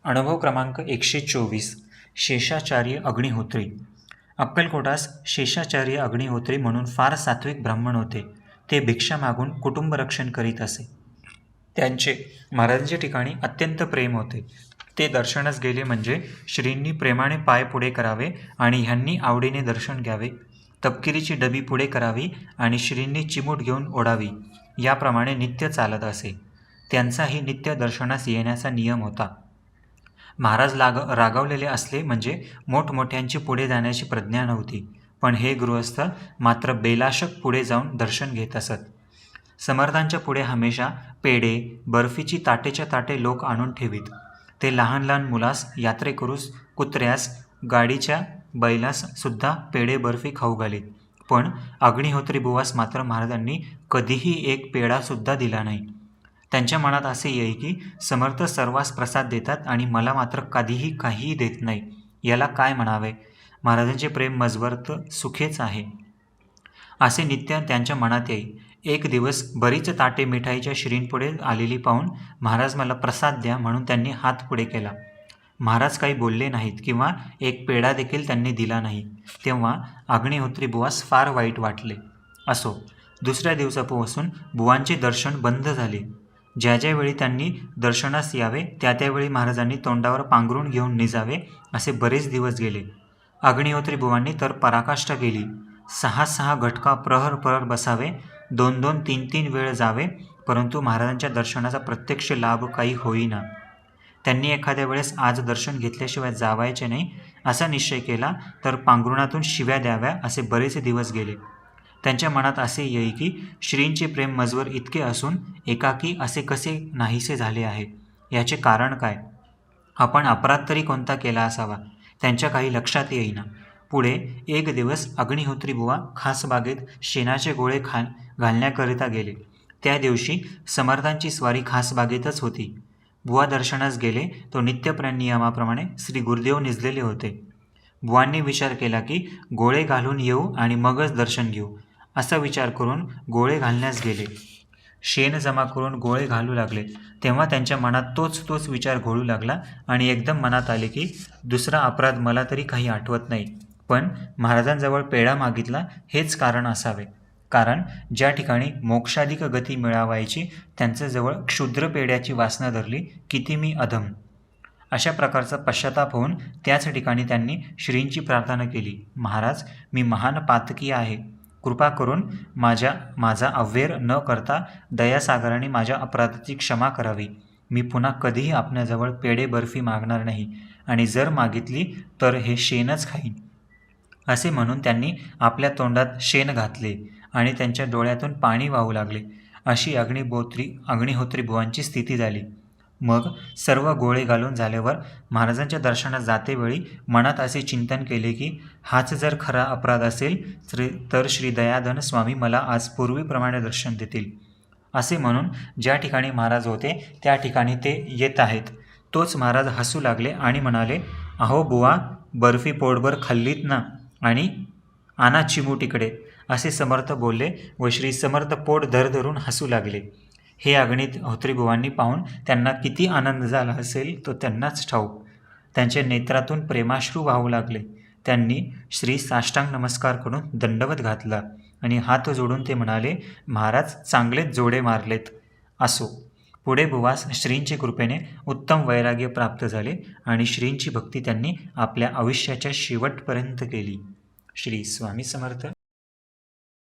अनुभव क्रमांक 124. शेषाचार्य अग्निहोत्री. अक्कलकोटास शेषाचार्य अग्निहोत्री म्हणून फार सात्विक ब्राह्मण होते. ते भिक्षा मागून कुटुंबरक्षण करीत असे. त्यांचे महाराजांच्या ठिकाणी अत्यंत प्रेम होते. ते दर्शनास गेले म्हणजे श्रींनी प्रेमाने पाय पुढे करावे आणि ह्यांनी आवडीने दर्शन घ्यावे. तपकिरीची डबी पुढे करावी आणि श्रींनी चिमूट घेऊन ओढावी. याप्रमाणे नित्य चालत असे. त्यांचाही नित्य दर्शनास येण्याचा नियम होता. महाराज रागावलेले असले म्हणजे मोठमोठ्यांची पुढे जाण्याची प्रज्ञा नव्हती. पण हे गृहस्थ मात्र बेलाशक पुढे जाऊन दर्शन घेत असत. समर्थांच्या पुढे हमेशा पेढे बर्फीची ताटेच्या ताटे लोक आणून ठेवीत. ते लहान लहान मुलास, यात्रेकरूस, कुत्र्यास, गाडीच्या बैलास सुद्धा पेढे बर्फी खाऊ घालीत. पण अग्निहोत्री बुवास मात्र महाराजांनी कधीही एक पेढासुद्धा दिला नाही. त्यांच्या मनात असे येई की समर्थ सर्वांस प्रसाद देतात आणि मला मात्र कधीही काहीही देत नाही. याला काय म्हणावे? महाराजांचे प्रेम मजवर्त सुखेच आहे असे नित्य त्यांच्या मनात येई. एक दिवस बरीच ताटे मिठाईच्या श्रींपुढे आलेली पाहून महाराज मला प्रसाद द्या म्हणून त्यांनी हात पुढे केला. महाराज काही बोलले नाहीत किंवा एक पेढा देखील त्यांनी दिला नाही. तेव्हा अग्निहोत्री बुवास फार वाईट वाटले. असो, दुसऱ्या दिवसापासून बुवांचे दर्शन बंद झाले. ज्या ज्यावेळी त्यांनी दर्शनास यावे त्या त्यावेळी महाराजांनी तोंडावर पांघरून घेऊन निजावे असे बरेच दिवस गेले. अग्निहोत्री बुवांनी तर पराकाष्ठा केली. 6 घटका प्रहर प्रहर बसावे, 2 3 वेळ जावे, परंतु महाराजांच्या दर्शनाचा प्रत्यक्ष लाभ काही होईना. त्यांनी एखाद्या वेळेस आज दर्शन घेतल्याशिवाय जावायचे नाही असा निश्चय केला तर पांघरुणातून शिव्या द्याव्या असे बरेच दिवस गेले. त्यांच्या मनात असे येई की श्रींचे प्रेम मजवर इतके असून एकाकी असे कसे नाहीसे झाले आहे. याचे कारण काय? आपण अपराध तरी कोणता केला असावा? त्यांच्या काही लक्षात येईना. पुढे एक दिवस अग्निहोत्री बुवा खासबागेत शेणाचे गोळे घालण्याकरिता गेले. त्या दिवशी समर्थांची स्वारी खासबागेतच होती. बुवा दर्शनास गेले तो नियमाप्रमाणे श्री गुरुदेव निजलेले होते. बुवांनी विचार केला की गोळे घालून येऊ आणि मगच दर्शन घेऊ. असा विचार करून गोळे घालण्यास गेले. शेण जमा करून गोळे घालू लागले तेव्हा त्यांच्या मनात तोच विचार घोळू लागला आणि एकदम मनात आले की दुसरा अपराध मला तरी काही आठवत नाही, पण महाराजांजवळ पेढा मागितला हेच कारण असावे. कारण ज्या ठिकाणी मोक्षाधिक गती मिळावायची त्यांच्याजवळ क्षुद्र पेढ्याची वासना धरली. किती मी अधम! अशा प्रकारचा पश्चाताप होऊन त्याच ठिकाणी त्यांनी श्रींची प्रार्थना केली. महाराज, मी महान पातकी आहे. कृपा करून माझा अव्यय न करता दयासागराने माझ्या अपराधाची क्षमा करावी. मी पुन्हा कधीही आपल्याजवळ पेढे बर्फी मागणार नाही आणि जर मागितली तर हे शेणच खाईन. असे म्हणून त्यांनी आपल्या तोंडात शेण घातले आणि त्यांच्या डोळ्यातून पाणी वाहू लागले. अशी अग्निहोत्री बुवांची स्थिती झाली. मग सर्व गोळे घालून झाल्यावर महाराजांच्या दर्शनात जातेवेळी मनात असे चिंतन केले की हाच जर खरा अपराध असेल तर श्री दयाधन स्वामी मला आज पूर्वीप्रमाणे दर्शन देतील. असे म्हणून ज्या ठिकाणी महाराज होते त्या ठिकाणी ते येत आहेत. तोच महाराज हसू लागले आणि म्हणाले, अहो बुवा, बर्फी पोटभर खाल्लीत ना आणि आणा चिमूट इकडे. असे समर्थ बोलले व श्री समर्थ पोट धरून हसू लागले. हे अग्निहोत्री बुवांनी पाहून त्यांना किती आनंद झाला असेल तो त्यांनाच ठाऊक. त्यांच्या नेत्रातून प्रेमाश्रू वाहू लागले. त्यांनी श्री साष्टांग नमस्कार करून दंडवत घातला आणि हात जोडून ते म्हणाले, महाराज, चांगलेच जोडे मारलेत. असो. पुढे बुवास श्रींच्या कृपेने उत्तम वैराग्य प्राप्त झाले आणि श्रींची भक्ती त्यांनी आपल्या आयुष्याच्या शेवटपर्यंत केली. श्री स्वामी समर्थ.